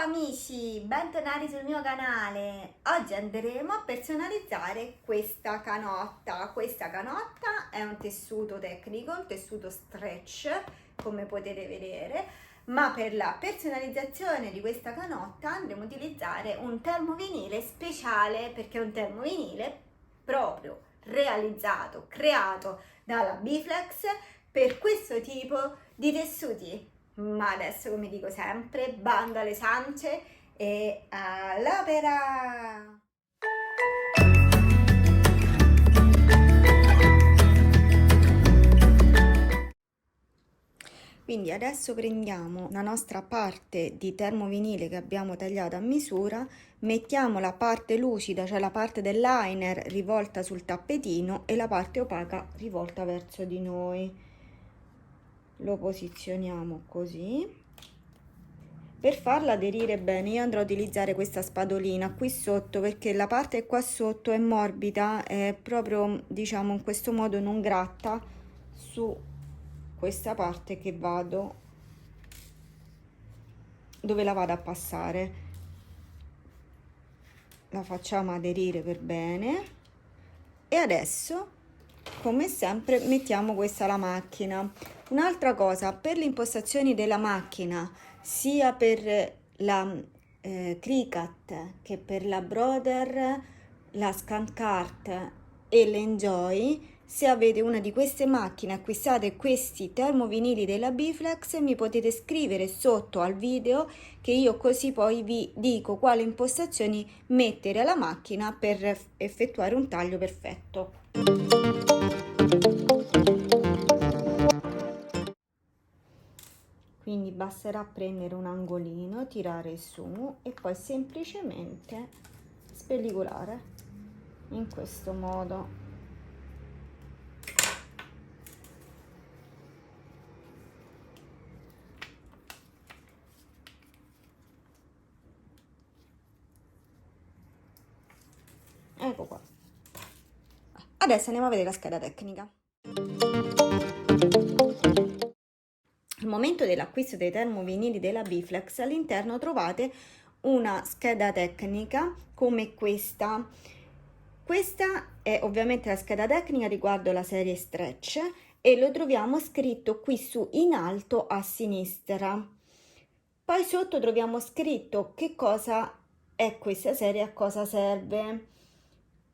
amici, bentornati sul mio canale. Oggi andremo a personalizzare questa canotta. Questa canotta è un tessuto tecnico, un tessuto stretch, come potete vedere, ma per la personalizzazione di questa canotta andremo a utilizzare un termovinile speciale, perché è un termovinile proprio realizzato, creato dalla Biflex per questo tipo di tessuti. Ma adesso, come dico sempre, bando alle ciance e all'opera! Quindi adesso prendiamo la nostra parte di termovinile che abbiamo tagliato a misura, mettiamo la parte lucida, cioè la parte del liner rivolta sul tappetino e la parte opaca rivolta verso di noi. Lo posizioniamo così. Per farla aderire bene io andrò a utilizzare questa spadolina qui sotto, perché la parte qua sotto è morbida, è proprio, diciamo, in questo modo non gratta su questa parte che vado, dove la vado a passare. La facciamo aderire per bene e adesso, come sempre, mettiamo questa alla macchina. Un'altra cosa, per le impostazioni della macchina, sia per la Cricut che per la Brother, la Scancart e l'Enjoy, se avete una di queste macchine, acquistate questi termovinili della Biflex, mi potete scrivere sotto al video, che io così poi vi dico quali impostazioni mettere alla macchina per effettuare un taglio perfetto. Quindi basterà prendere un angolino, tirare su e poi semplicemente spellicolare in questo modo. Ecco qua. Adesso andiamo a vedere la scheda tecnica. Al momento dell'acquisto dei termovinili della Biflex, all'interno trovate una scheda tecnica come questa. Questa è ovviamente la scheda tecnica riguardo la serie Stretch e lo troviamo scritto qui su in alto a sinistra. Poi sotto troviamo scritto che cosa è questa serie, a cosa serve.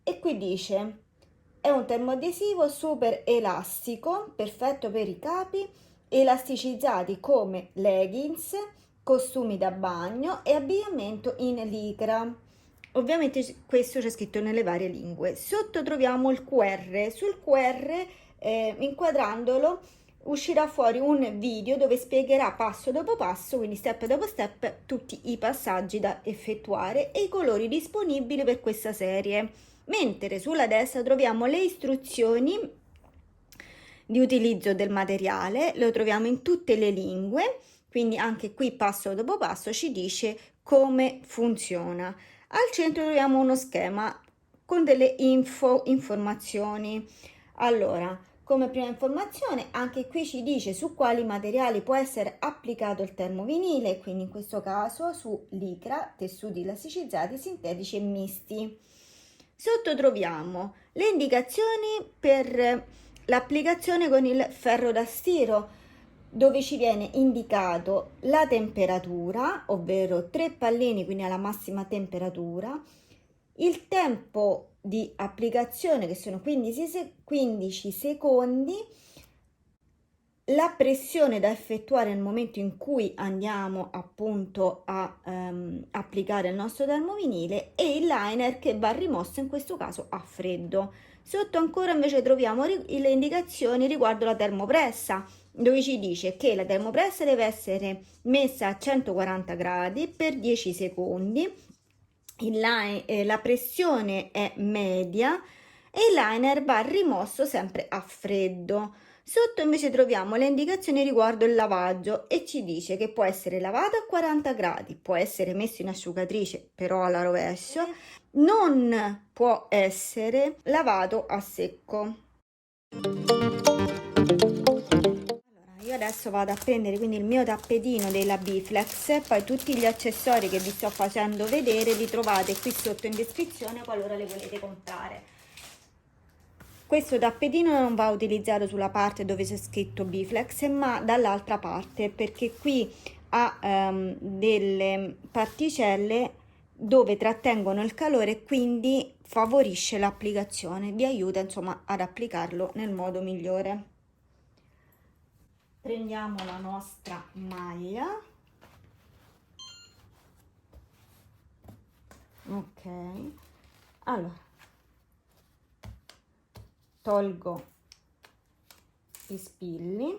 E qui dice: è un termoadesivo super elastico, perfetto per i capi, elasticizzati come leggings, costumi da bagno e abbigliamento in licra. Ovviamente questo c'è scritto nelle varie lingue. Sotto troviamo il QR. Sul QR, inquadrandolo, uscirà fuori un video dove spiegherà passo dopo passo, quindi step dopo step, tutti i passaggi da effettuare e i colori disponibili per questa serie. Mentre sulla destra troviamo le istruzioni di utilizzo del materiale, lo troviamo in tutte le lingue, quindi anche qui passo dopo passo ci dice come funziona. Al centro troviamo uno schema con delle informazioni. Allora, come prima informazione, anche qui ci dice su quali materiali può essere applicato il termovinile, quindi in questo caso su licra, tessuti elasticizzati, sintetici e misti. Sotto troviamo le indicazioni per l'applicazione con il ferro da stiro, dove ci viene indicato la temperatura, ovvero 3 pallini, quindi alla massima temperatura, il tempo di applicazione, che sono 15 secondi, la pressione da effettuare nel momento in cui andiamo appunto a applicare il nostro termovinile e il liner che va rimosso in questo caso a freddo. Sotto ancora invece troviamo le indicazioni riguardo la termopressa, dove ci dice che la termopressa deve essere messa a 140 gradi per 10 secondi, la pressione è media e il liner va rimosso sempre a freddo. Sotto invece troviamo le indicazioni riguardo il lavaggio e ci dice che può essere lavato a 40 gradi, può essere messo in asciugatrice però alla rovescio, non può essere lavato a secco. Allora, io io adesso vado a prendere quindi il mio tappetino della Bflex, poi tutti gli accessori che vi sto facendo vedere li trovate qui sotto in descrizione qualora le volete comprare. Questo tappetino non va utilizzato sulla parte dove c'è scritto Bflex, ma dall'altra parte, perché qui ha delle particelle dove trattengono il calore e quindi favorisce l'applicazione, vi aiuta insomma ad applicarlo nel modo migliore. Prendiamo la nostra maglia, ok, allora tolgo i spilli,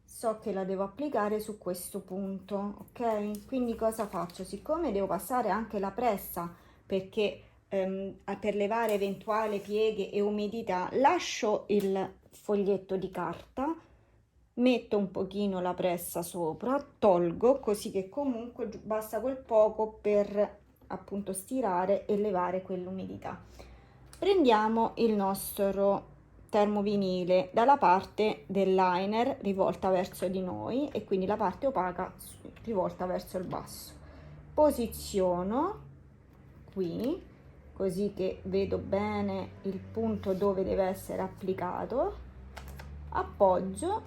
so che la devo applicare su questo punto, ok? Quindi cosa faccio? Siccome devo passare anche la pressa perché per levare eventuali pieghe e umidità, lascio il foglietto di carta, metto un pochino la pressa sopra, tolgo, così che comunque basta quel poco per appunto stirare e levare quell'umidità. Prendiamo il nostro termovinile dalla parte del liner rivolta verso di noi e quindi la parte opaca rivolta verso il basso. Posiziono qui così che vedo bene il punto dove deve essere applicato, appoggio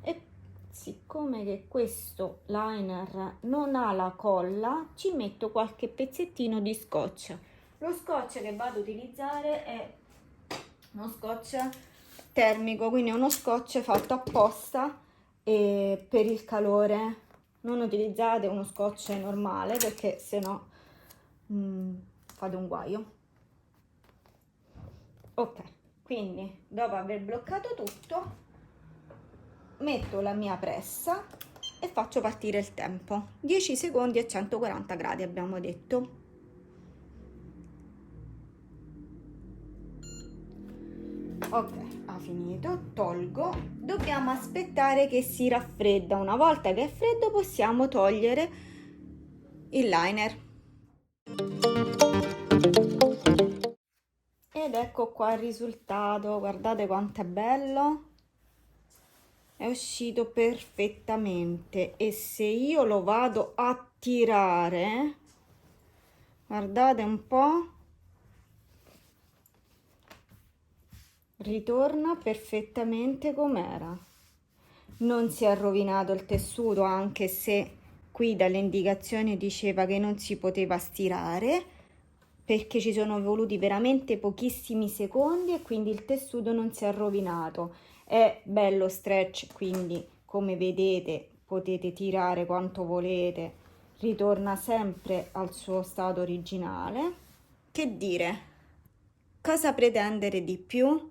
e siccome che questo liner non ha la colla ci metto qualche pezzettino di scotch. Lo scotch che vado ad utilizzare è uno scotch termico, quindi è uno scotch fatto apposta per il calore. Non utilizzate uno scotch normale perché sennò fate un guaio. Ok, quindi dopo aver bloccato tutto metto la mia pressa e faccio partire il tempo, 10 secondi a 140 gradi abbiamo detto. Ok, ha finito, tolgo, dobbiamo aspettare che si raffredda. Una volta che è freddo possiamo togliere il liner. Ed ecco qua il risultato, guardate quanto è bello, è uscito perfettamente e se io lo vado a tirare, guardate un po', ritorna perfettamente com'era. Non si è rovinato il tessuto, anche se qui dalle indicazioni diceva che non si poteva stirare, perché ci sono voluti veramente pochissimi secondi e quindi il tessuto non si è rovinato. È bello stretch, quindi come vedete potete tirare quanto volete, ritorna sempre al suo stato originale. Che dire? Cosa pretendere di più?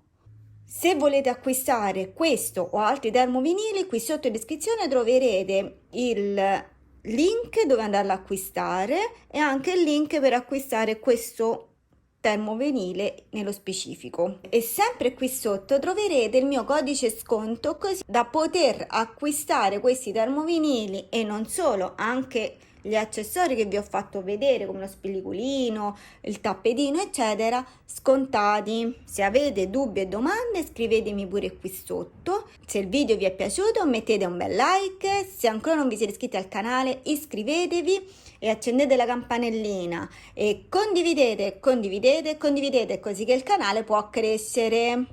Se volete acquistare questo o altri termovinili, qui sotto in descrizione troverete il link dove andarlo a acquistare e anche il link per acquistare questo termovinile nello specifico. E sempre qui sotto troverete il mio codice sconto così da poter acquistare questi termovinili e non solo, anche gli accessori che vi ho fatto vedere come lo spillicolino, il tappetino eccetera, scontati. Se avete dubbi e domande scrivetemi pure qui sotto. Se il video vi è piaciuto mettete un bel like, se ancora non vi siete iscritti al canale iscrivetevi e accendete la campanellina e condividete così che il canale può crescere.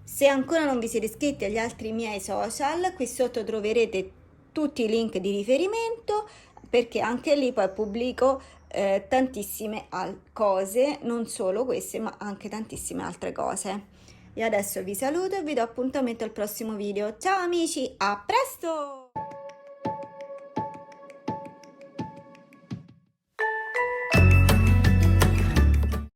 Se ancora non vi siete iscritti agli altri miei social, qui sotto troverete tutti i link di riferimento perché anche lì poi pubblico tantissime cose, non solo queste ma anche tantissime altre cose. E adesso vi saluto e vi do appuntamento al prossimo video. Ciao amici, a presto!